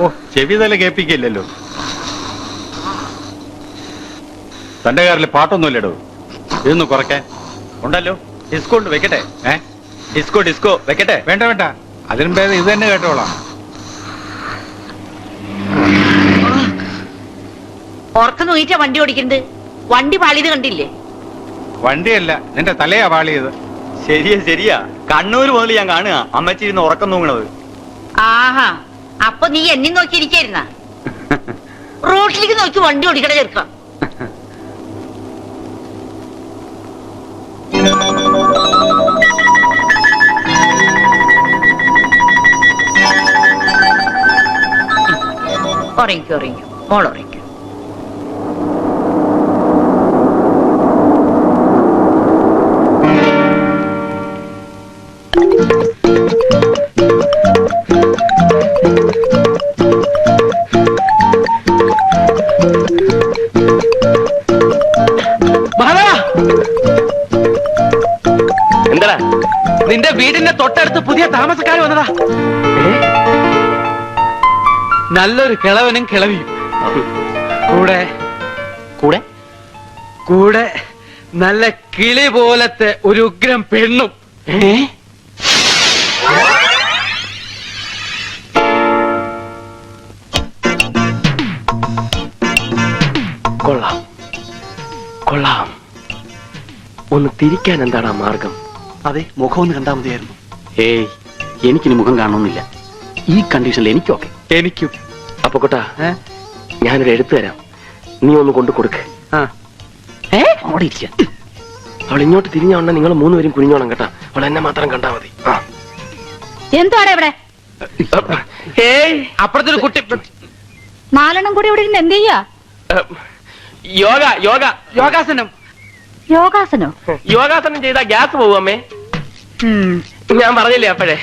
ഓ, ചെവി തല കേൾപ്പിക്കില്ലല്ലോ. തന്റെ കാറിൽ പാട്ടൊന്നുമില്ലടോ. ഇതൊന്ന് കുറയ്ക്കാൻ ഉണ്ടല്ലോ. ഡിസ്കോ ഉണ്ട്, വെക്കട്ടെ? ഡിസ്കോ വെക്കട്ടെ? വേണ്ട വേണ്ട, അതിനും ഭേദം ഇത് തന്നെ കേട്ടോളാം. പുറത്ത് നോക്കിച്ചാ വണ്ടി ഓടിക്കുന്നത്. വണ്ടി പാളിയത് കണ്ടില്ലേ? വണ്ടിയല്ല, നിന്റെ തലയാ പാളിയത്. ശരിയാ. കണ്ണൂര് മുതൽ ഞാൻ കാണുക അമ്മച്ചിരുന്ന് ഉറക്കം തൂങ്ങണത്. ആഹാ, അപ്പൊ നീ എന്നെ നോക്കിയിരിക്കായിരുന്ന? റോഡിലേക്ക് നോക്കി വണ്ടി ഓടിക്കണ ചെറുക്ക. ഉറങ്ങിക്കോ മോളുറങ്ങിക്കോ. എന്താ നിന്റെ വീടിന്റെ തൊട്ടടുത്ത് പുതിയ താമസക്കാർ വന്നതാ. നല്ലൊരു കിളവനും കിളവിയും കൂടെ കൂടെ കൂടെ നല്ല കിളി പോലത്തെ ഒരു ഉഗ്രം പെണ്ണും. കൊള്ളാം കൊള്ളാം. ഒന്ന് തിരിക്കാൻ എന്താണ് മാർഗം? അതെ, മുഖം ഒന്ന് കണ്ടാൽ മതിയായിരുന്നു. ഏയ്, എനിക്കിനി മുഖം കാണണമെന്നില്ല. ഈ കണ്ടീഷനിൽ എനിക്കൊക്കെ. എനിക്കും. അപ്പൊ കൊട്ടാ, ഞാനൊരു എഴുത്ത് തരാം, നീ ഒന്ന് കൊണ്ടു കൊടുക്ക്. അവിടെ ഇരിക്കാൻ. അവൾ ഇങ്ങോട്ട് തിരിഞ്ഞോണ്ട നിങ്ങൾ മൂന്നുപേരും കുനിഞ്ഞോണം കേട്ടാ. അവൾ എന്നെ മാത്രം കണ്ടാ മതി. എന്താണ് ഇവിടെ? ഏയ്, അപ്പുറത്തൊരു കുട്ടി. നാലെണ്ണം കൂടി ഇവിടെ ഇരുന്ന് എന്ത് ചെയ്യാ? യോഗ യോഗ യോഗാസനം. യോഗാസനോ? യോഗാസനം ചെയ്താ ഗ്യാസ് പോകും അമ്മേ. ഞാൻ പറഞ്ഞില്ലേ അപ്പോഴേ.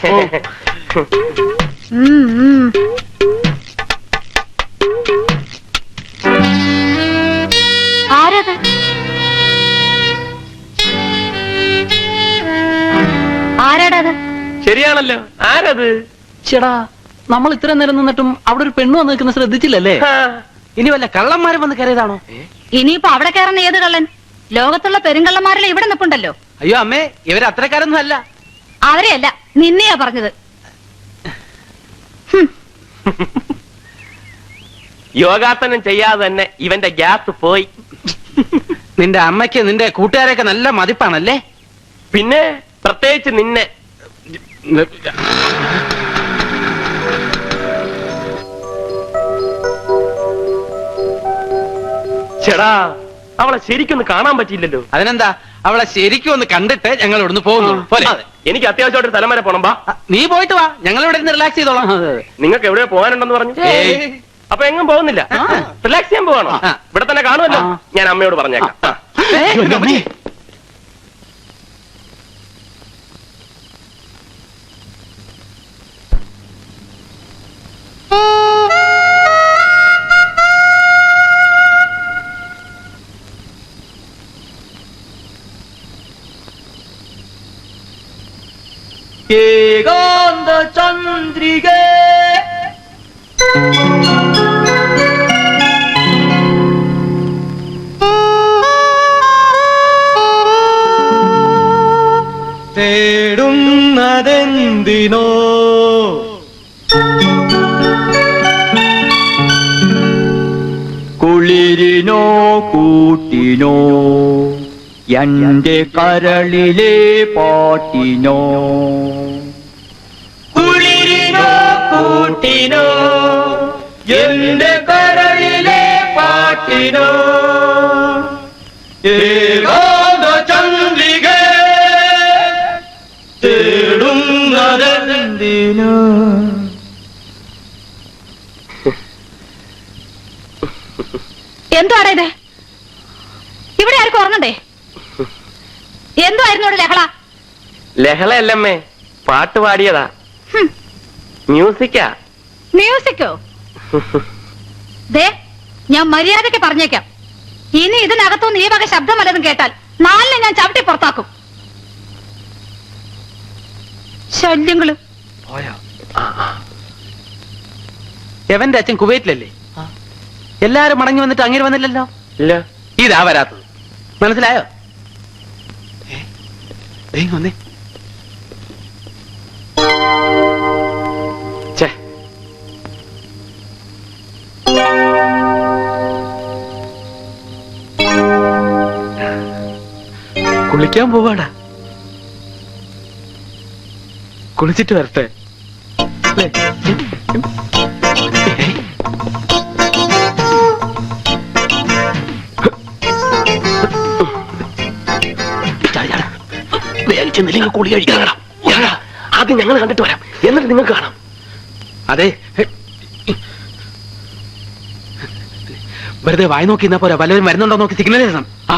ആരത്? ആരാടത്? ശരിയാണല്ലോ, ആരത്? ചേടാ, നമ്മൾ ഇത്ര നേരം നിന്നിട്ടും അവിടെ ഒരു പെണ്ണ് വന്ന് നിൽക്കുന്ന ശ്രദ്ധിച്ചില്ലല്ലേ? ഇനി വല്ല കള്ളന്മാരും വന്ന് കയറിയതാണോ? ഇനിയിപ്പോ അവിടെ കയറുന്ന ഏത് കള്ളൻ? ലോകത്തുള്ള പെരുങ്കള്ളന്മാരെല്ലാം ഇവിടെ നിൽപ്പുണ്ടല്ലോ. അയ്യോ അമ്മേ, ഇവര് അത്രക്കാരൊന്നും അല്ല. അവരെയല്ല, നിന്നെയാ പറഞ്ഞത്. യോഗാസനം ചെയ്യാതെ തന്നെ ഇവന്റെ ഗ്യാസ് പോയി. നിന്റെ അമ്മയ്ക്ക് നിന്റെ കൂട്ടുകാരെയൊക്കെ നല്ല മതിപ്പാണല്ലേ? പിന്നെ പ്രത്യേകിച്ച് നിന്നെ. ചേടാ, അവളെ ശരിക്കൊന്ന് കാണാൻ പറ്റിയില്ലല്ലോ. അതിനെന്താ, അവളെ ശരിക്കും ഒന്ന് കണ്ടിട്ട് ഞങ്ങൾ ഇവിടുന്ന് പോകുന്നു. എനിക്ക് അത്യാവശ്യമായിട്ട് സ്ഥലം വരെ പോണം. നീ പോയിട്ട് വാ, ഞങ്ങൾ ഇവിടെ ഇരുന്ന് റിലാക്സ് ചെയ്തോളാം. നിങ്ങൾക്ക് എവിടെയോ പോകാനുണ്ടെന്ന് പറഞ്ഞു. അപ്പൊ എങ്ങും പോകുന്നില്ല, റിലാക്സ് ചെയ്യാൻ പോവാണോ? ഇവിടെ തന്നെ കാണുമല്ലോ. ഞാൻ അമ്മയോട് പറഞ്ഞേക്കാം. ഏകാന്ത ചന്ദ്രിക തേടുന്നതെന്തിനോ കുളിരിനോ കൂട്ടിനോ എന്റെ കരളിലെ പാട്ടിനോ കുളിരിനോ കൂട്ടിനോ എന്റെ കരളിലെ പാട്ടിനോ ഏകാന്ത ചന്ദ്രിക തേടുന്നതെന്തിനോ. എന്താണ് ഇത്? ഇവിടെ ആർക്കും ഉറങ്ങണ്ടേ? എന്തായിരുന്നു ഇവിടെ ലഹള? ലഹളയല്ലമ്മേ, പാട്ട് പാടിയതാ. മ്യൂസിക്കാ. മ്യൂസിക്കോ? ദേ, ഞാൻ മര്യാദയ്ക്ക് പറഞ്ഞേക്കാം, ഇനി ഇതിനകത്തുനിന്ന് ഈ വക ശബ്ദം വല്ലതും കേട്ടാൽ നാലിനെ ഞാൻ ചവിട്ടി പുറത്താക്കും. ശല്യങ്ങള്. എവന്റെ അച്ഛൻ കുവൈറ്റിലല്ലേ? എല്ലാരും മടങ്ങി വന്നിട്ട് അങ്ങനെ വന്നില്ലല്ലോ. ഇല്ല. ഇതാ വരാത്തത്. മനസ്സിലായോ? വന്നേ. ഛേ, കുളിക്കാൻ പോവാടാ. കുളിച്ചിട്ട് വരട്ടെ. വേഗിച്ചെന്നില്ലെങ്കിൽ കുളി കഴിക്കണം. ആദ്യം ഞങ്ങൾ കണ്ടിട്ട് വരാം, എന്നിട്ട് നിങ്ങൾക്ക് കാണാം. അതെ, വെറുതെ വായി നോക്കി എന്നാ പോരാ, വല്ലവരും വരുന്നുണ്ടോ നോക്കി സിഗ്നൽ ചെയ്യണം. ആ,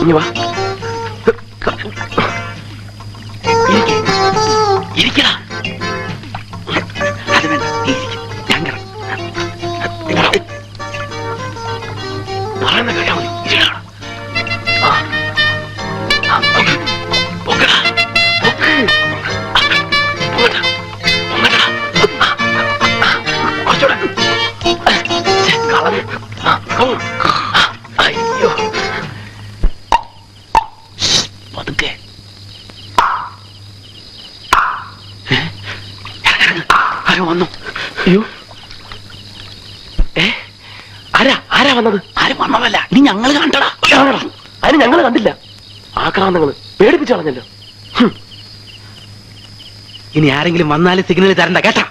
ഇനി വാ. ഇരിക്കടാ. അത് വേണ്ട, നീ ഇരിക്ക്. ഞാൻ പറയുന്ന കേട്ടാ മതി. ഇരിക്കടാ. ആ. ആ, പൊക്ക്. പൊക്കടാ. പൊക്ക്. പൊങ്ങടാ. പൊങ്ങടാ. കുറച്ചുകൂടെ. ഛെ, കളഞ്ഞു. ആ, പൊങ്ങ്. അയ്യോ, പതുക്കെ. ആരോ വന്നു. അയ്യോ, ആരാ വന്നത്? ആരും വന്നതല്ല, ഇനി ഞങ്ങൾ കണ്ടടാ. അതിന് ഞങ്ങൾ കണ്ടില്ല. ആക്രാന്തങ്ങള് പേടിപ്പിച്ചു കളഞ്ഞല്ലോ. ഇനി ആരെങ്കിലും വന്നാലും സിഗ്നൽ തരണ്ട കേട്ടാ.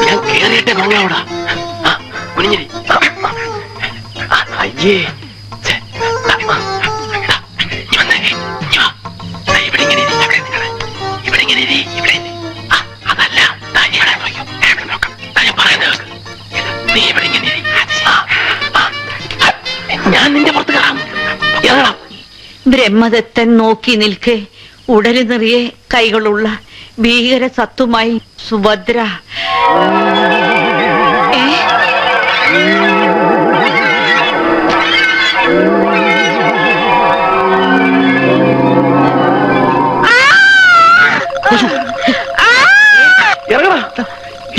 ഞാൻ കേറിയിട്ടെ നോങ്ങാവൂടാ. കുനിഞ്ഞിരി. അയ്യേ, ഛെ, നീ വന്നേ. നീ വാ. ഇവിടെ ഇങ്ങനെ ഇരി. ഇവിടെ ഇങ്ങനെ ഇരി. ഇവിടെ ഇരി. അതല്ല, ഇവിടെ നോക്കാം. ഇവിടെ നോക്കാം. ഞാൻ പറയുന്നത് കേൾക്ക്. നീ ഇവിടെ ഇങ്ങനെ ഇരി. ഞാൻ നിന്റെ പുറത്ത് കയറാം. ഇറങ്ങാം. ബ്രഹ്മദത്തൻ നോക്കി നിൽക്കെ ഉടല് നിറയെ കൈകളുള്ള ഭീകര സത്തുമായി സുഭദ്ര.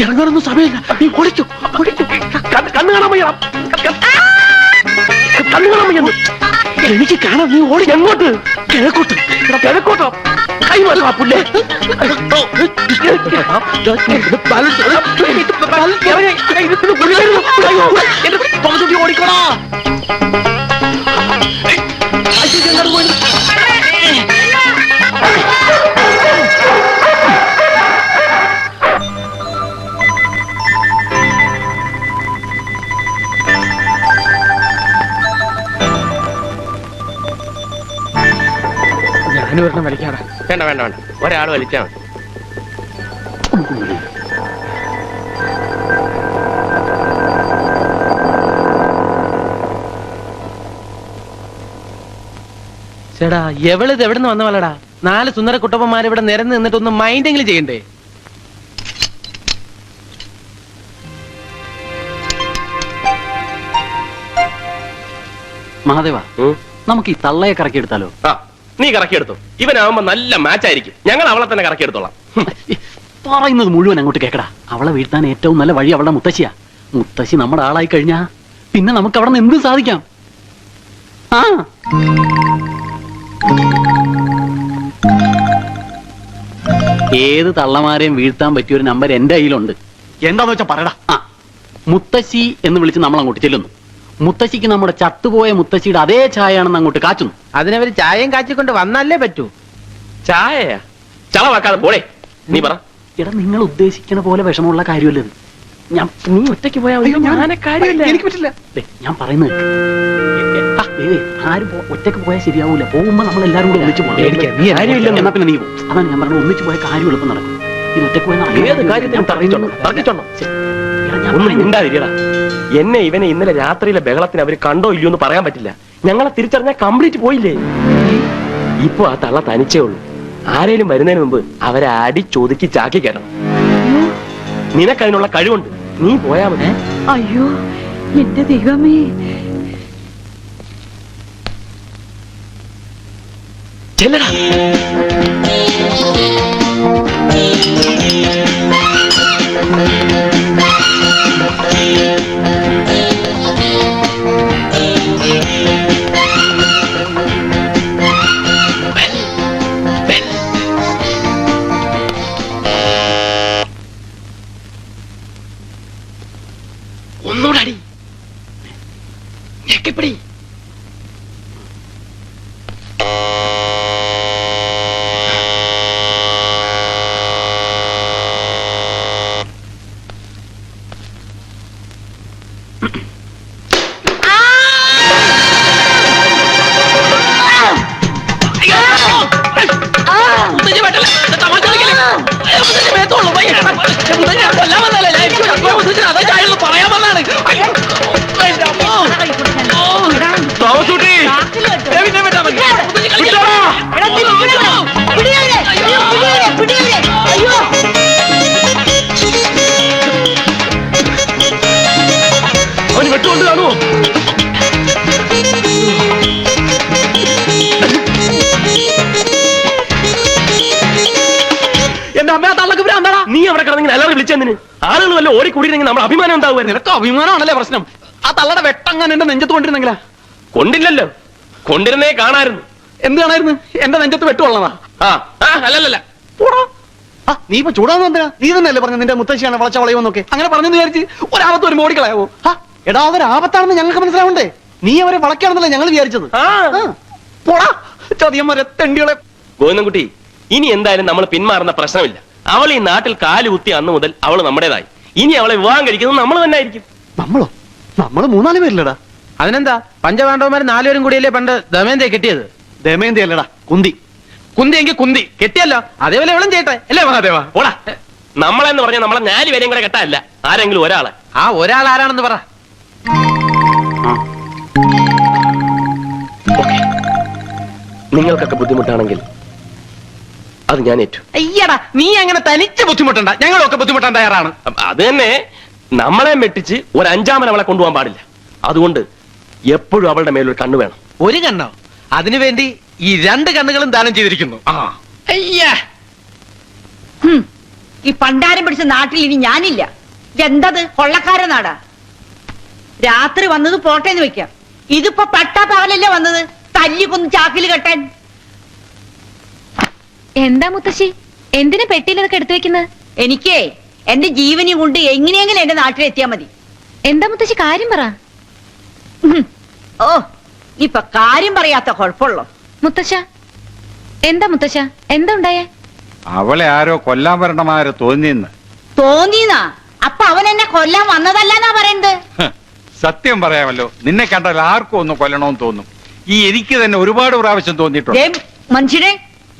ഇറങ്ങാനൊന്നും സമയമില്ല. നീ ഓടിച്ചു. കണ്ണു കാണാൻ വയ്യ. കണ്ണു കാണാൻ വയ്യ. എനിക്ക് കാണാം. നീ ഓടി. എങ്ങോട്ട്? കിഴക്കോട്ട്. കിഴക്കോട്ടോ? കൈ മാറുക പുല്ലേ. ഓടിക്കോടാ. ഞാനൊരെണ്ണം വലിക്കാടാ. വേണ്ട വേണ്ട വേണ്ട, ഒരാൾ വലിച്ചാ മതി. ചേടാ, എവളിത് എവിടെ നിന്ന് വന്ന പോലെടാ? 4 സുന്ദര കുട്ടപ്പന്മാർ ഇവിടെ നിരന്ന് നിന്നിട്ടൊന്ന് മൈൻഡെങ്കിലും ചെയ്യണ്ടേ? മഹാദേവ, നമുക്ക് ഈ തള്ളയെ കറക്കിയെടുത്താലോ? ആ, നീ കറക്കിയെടുത്തു. ഇവനാവുമ്പോ നല്ല മാച്ച് ആയിരിക്കും. ഞങ്ങൾ അവളെ തന്നെ കറക്കിയെടുത്തോളാം. പറയുന്നത് മുഴുവൻ അങ്ങോട്ട് കേക്കടാ. അവളെ വീഴ്ത്താൻ ഏറ്റവും നല്ല വഴി അവളുടെ മുത്തശ്ശിയാ. മുത്തശ്ശി നമ്മുടെ ആളായി കഴിഞ്ഞാ പിന്നെ നമുക്ക് അവിടെ നിന്ന് എന്തും സാധിക്കാം. ആ, ഏത് തള്ളമാരെയും വീഴ്ത്താൻ പറ്റിയ ഒരു നമ്പർ എന്റെ കയ്യിലുണ്ട്. എന്താന്ന് വെച്ചാ പറയടാ. ആ, മുത്തശ്ശി എന്ന് വിളിച്ച് നമ്മൾ അങ്ങോട്ട് ചെല്ലുന്നു. മുത്തശ്ശിക്ക് നമ്മുടെ ചത്തുപോയ മുത്തശ്ശിയുടെ അതേ ചായയാണെന്ന് അങ്ങോട്ട് കാച്ചുന്നു. അതിനവര് ചായയും കാച്ചിക്കൊണ്ട് വന്നല്ലേ പറ്റൂ. ചായയാ? ചളവാക്കാതെ പോളേ. നീ പറ. എടാ, നിങ്ങൾ ഉദ്ദേശിക്കുന്ന പോലെ വിഷമമുള്ള കാര്യമല്ല ഇത്. നീ ഒറ്റയ്ക്ക് പോയാൽ എനിക്ക് പറ്റില്ല. ഞാൻ പറയുന്നത് ആരും ഒറ്റയ്ക്ക് പോയാൽ ശരിയാവൂല. പോകുമ്പോ നമ്മൾ എല്ലാവരും കൂടെ ഒന്നിച്ച് പോകണം. എന്നാ പിന്നെ നീ പോകും. അതാണ് ഞാൻ പറഞ്ഞത്, ഒന്നിച്ച് പോയ കാര്യം എളുപ്പം നടക്കും. ഇത് ഒറ്റയ്ക്ക് പോയാൽ ഏത് കാര്യത്തിനും തർക്കിച്ചോണം. ഞാൻ ഒന്നും മിണ്ടാതിരിയടാ. എന്നെ ഇവനെ ഇന്നലെ രാത്രിയിലെ ബഹളത്തിന് അവര് കണ്ടോ ഇല്ലയോ എന്ന് പറയാൻ പറ്റില്ല. ഞങ്ങളെ തിരിച്ചറിഞ്ഞാൽ കംപ്ലീറ്റ് പോയില്ലേ. ഇപ്പൊ ആ തള്ള തനിച്ചേ ഉള്ളൂ. ആരേലും വരുന്നതിന് മുമ്പ് അവരെ അടിച്ചൊതുക്കി ചാക്കി കയറണം. നിനക്കതിനുള്ള കഴിവുണ്ട്, നീ പോയാ മതി. അയ്യോ എന്റെ ദൈവമേ. ചെല്ലടാ. ഒന്നൂടടി ഞെക്കിപ്പിടി. അവന് വെട്ടുകൊണ്ട് കാണുമോ? എന്റെ അമ്മ തള്ളക്ക് ഭ്രാന്താടാ. നീ അവിടെ കിടന്നെങ്കിൽ എല്ലാവരും വിളിച്ചെന്തിന്? ആളുകൾ വല്ല ഓടിക്കൂടിയിരുന്നെങ്കിൽ നമ്മുടെ അഭിമാനം ഉണ്ടാവുമായിരുന്നു. നിനക്ക് അഭിമാനമാണല്ലേ പ്രശ്നം? ആ തള്ളയുടെ വെട്ടങ്ങാൻ എന്റെ നെഞ്ചത്ത് കൊണ്ടിരുന്നെങ്കിലാ. കൊണ്ടില്ലല്ലോ, കൊണ്ടിരുന്നേ കാണായിരുന്നു. എന്ത് കാണായിരുന്നു? എന്റെ നെഞ്ചത്ത് വെട്ടുകൊള്ളതാ. അല്ലല്ല. പോടാ. നീ ഇപ്പൊ ചൂടാന്ന് എന്തിനാ? നീ തന്നെയല്ലേ പറഞ്ഞു നിന്റെ മുത്തശ്ശിയാണ് വളച്ച വളയുമെന്നൊക്കെ. അങ്ങനെ പറഞ്ഞെന്ന് വിചാരിച്ച് ഒരാപത്ത് ഒരു മോടിക്കളയാവോ? എടാ അതൊരു ആപത്താണെന്ന് ഞങ്ങൾക്ക് മനസ്സിലാവണ്ടേ? നീ അവരെ വളയ്ക്കാണെന്നല്ലേ ഞങ്ങൾ വിചാരിച്ചത്. പോടാ ചതിയന്മാരെ തെണ്ടികളെ. ഗോവിന്ദൻകുട്ടി, ഇനി എന്തായാലും നമ്മൾ പിന്മാറുന്ന പ്രശ്നമില്ല. അവൾ ഈ നാട്ടിൽ കാല് കുത്തി അന്ന് മുതൽ അവൾ നമ്മുടേതായി. ഇനി അവളെ വിവാഹം കഴിക്കുന്നത് നമ്മൾ തന്നെ ആയിരിക്കും. നമ്മളോ? നമ്മള് 3-4 പേരില്ലടാ. അതിനെന്താ? പഞ്ചപാണ്ഡവന്മാർ 4 പേരും കൂടിയല്ലേ പണ്ട് ദമയന്തിയെ കെട്ടിയത്? ദമയന്തി അല്ലടാ, കുന്തി. കുന്തിയെങ്കിൽ കുന്തി കെട്ടിയല്ലോ. അതേപോലെ എവളും ചെയ്യട്ടെ അല്ലേ മഹാദേവ? പോടാ. നമ്മളെന്ന് പറഞ്ഞാൽ നമ്മളെ 4 പേരെയും കൂടെ കെട്ടാല്ല, ആരെങ്കിലും ഒരാളെ. ആ ഒരാൾ ആരാണെന്ന് പറ. നിങ്ങൾക്കൊക്കെ ബുദ്ധിമുട്ടാണെങ്കിൽ അത് ഞാൻ ഏറ്റു. അയ്യടാ, നീ അങ്ങനെ തനിച്ച് ബുദ്ധിമുട്ടണ്ട, ഞങ്ങളൊക്കെ ബുദ്ധിമുട്ടാൻ തയ്യാറാണ്. അത് തന്നെ, നമ്മളെ മെട്ടിച്ച് ഒരു 5-ാമൻ അവളെ കൊണ്ടുപോകാൻ പാടില്ല. അതുകൊണ്ട് എപ്പോഴും അവളുടെ മേലൊരു കണ്ണു വേണം. ഒരു കണ്ണോ? അതിനുവേണ്ടി ഈ 2 കണ്ണുകളും ദാനം ചെയ്തിരിക്കുന്നു. അയ്യാ, ഈ പണ്ടാരം പിടിച്ച നാട്ടിൽ ഇനി ഞാനില്ല. എന്തത് കൊള്ളക്കാര നാടാ. രാത്രി വന്നത് പോട്ടേന്ന് വെക്കാം. ഇതിപ്പോ പട്ടാ പകലല്ലേ വന്നത്, തല്ലിക്കൊന്ന് ചാക്കിൽ കെട്ടാൻ. എന്താ മുത്തശ്ശി, എന്തിനാ പെട്ടിയിലൊക്കെ എടുത്തു വെക്കുന്നത്? എനിക്കേ എന്റെ ജീവനും കൊണ്ട് എങ്ങനെയെങ്കിലും എന്റെ നാട്ടിലെത്തിയാ മതി. എന്താ മുത്തശ്ശി, കാര്യം പറ. ഓ, ഇപ്പൊ കാര്യം പറയാത്ത കുഴപ്പമുള്ളോ? മുത്തശ്ശ, എന്താ മുത്തശ്ശ, എന്താ ഉണ്ടായേ? അവളെ ആരോ കൊല്ലാൻ വരണമാരോ തോന്നിയെന്ന്. തോന്നിന്നാ? അപ്പൊ അവൻ എന്നെ കൊല്ലാൻ വന്നതല്ലെന്നാ പറയുന്നത്. സത്യം പറയാമല്ലോ, നിന്നെ കണ്ടാൽ ആർക്കും ഒന്ന് കൊല്ലണമെന്ന് തോന്നും. ഈ എനിക്ക് തന്നെ ഒരുപാട് പ്രാവശ്യം തോന്നിയിട്ടുണ്ട്. മനുഷ്യനെ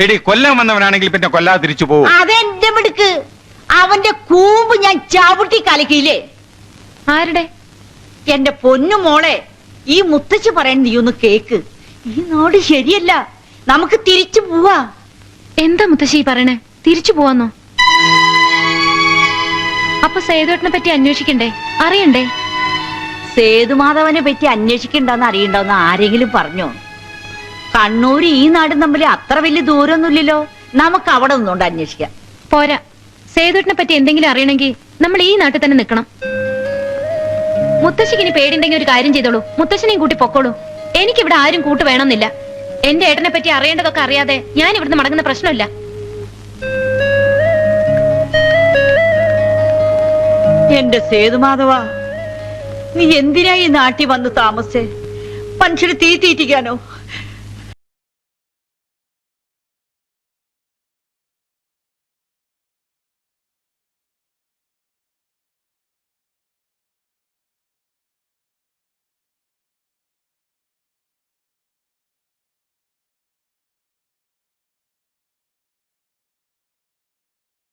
എടി, കൊല്ലാൻ വന്നവനാണെങ്കിൽ പിന്നെ കൊല്ലാതെ തിരിച്ചു പോകും. അതെന്റെ മിടുക്ക്. അവന്റെ കൂമ്പ് ഞാൻ ചവിട്ടി കലക്കിയില്ലേ. ആരുടെ? എന്റെ പൊന്നു മോളെ, ഈ മുത്തച്ഛ പറയാൻ നീ ഒന്ന് കേക്ക്. ഈ നാട് ശരിയല്ല, നമുക്ക് തിരിച്ചു പോവാ. എന്താ മുത്തശ്ശി പറയണേ? തിരിച്ചു പോവാന്നോ? അപ്പൊ സേതുവേട്ടനെ പറ്റി അന്വേഷിക്കണ്ടേ, അറിയണ്ടേ? സേതുമാധവനെ പറ്റി അന്വേഷിക്കണ്ടെന്ന് അറിയണ്ടെന്ന് ആരെങ്കിലും പറഞ്ഞോ? കണ്ണൂര് ഈ നാടും തമ്മിൽ അത്ര വലിയ ദൂരമൊന്നുമില്ലല്ലോ. നമുക്ക് അവിടെ നിന്നുകൊണ്ട് അന്വേഷിക്കാം. പോരാ, സേതുവേട്ടനെ പറ്റി എന്തെങ്കിലും അറിയണമെങ്കിൽ നമ്മൾ ഈ നാട്ടിൽ തന്നെ നിൽക്കണം. മുത്തശ്ശിക്ക് ഇനി പേടിണ്ടെങ്കിൽ ഒരു കാര്യം ചെയ്തോളൂ, മുത്തശ്ശനെയും കൂട്ടി പൊക്കോളൂ. എനിക്കിവിടെ ആരും കൂട്ട് വേണമെന്നില്ല. എന്റെ ഏട്ടനെ പറ്റി അറിയേണ്ടതൊക്കെ അറിയാതെ ഞാൻ ഇവിടുന്ന് മടങ്ങുന്ന പ്രശ്നമില്ല. എന്റെ സേതുമാധവ, നീ എന്തിനാ ഈ നാട്ടിൽ വന്ന് താമസേ? മനുഷ്യര് തീറ്റിക്കാനോ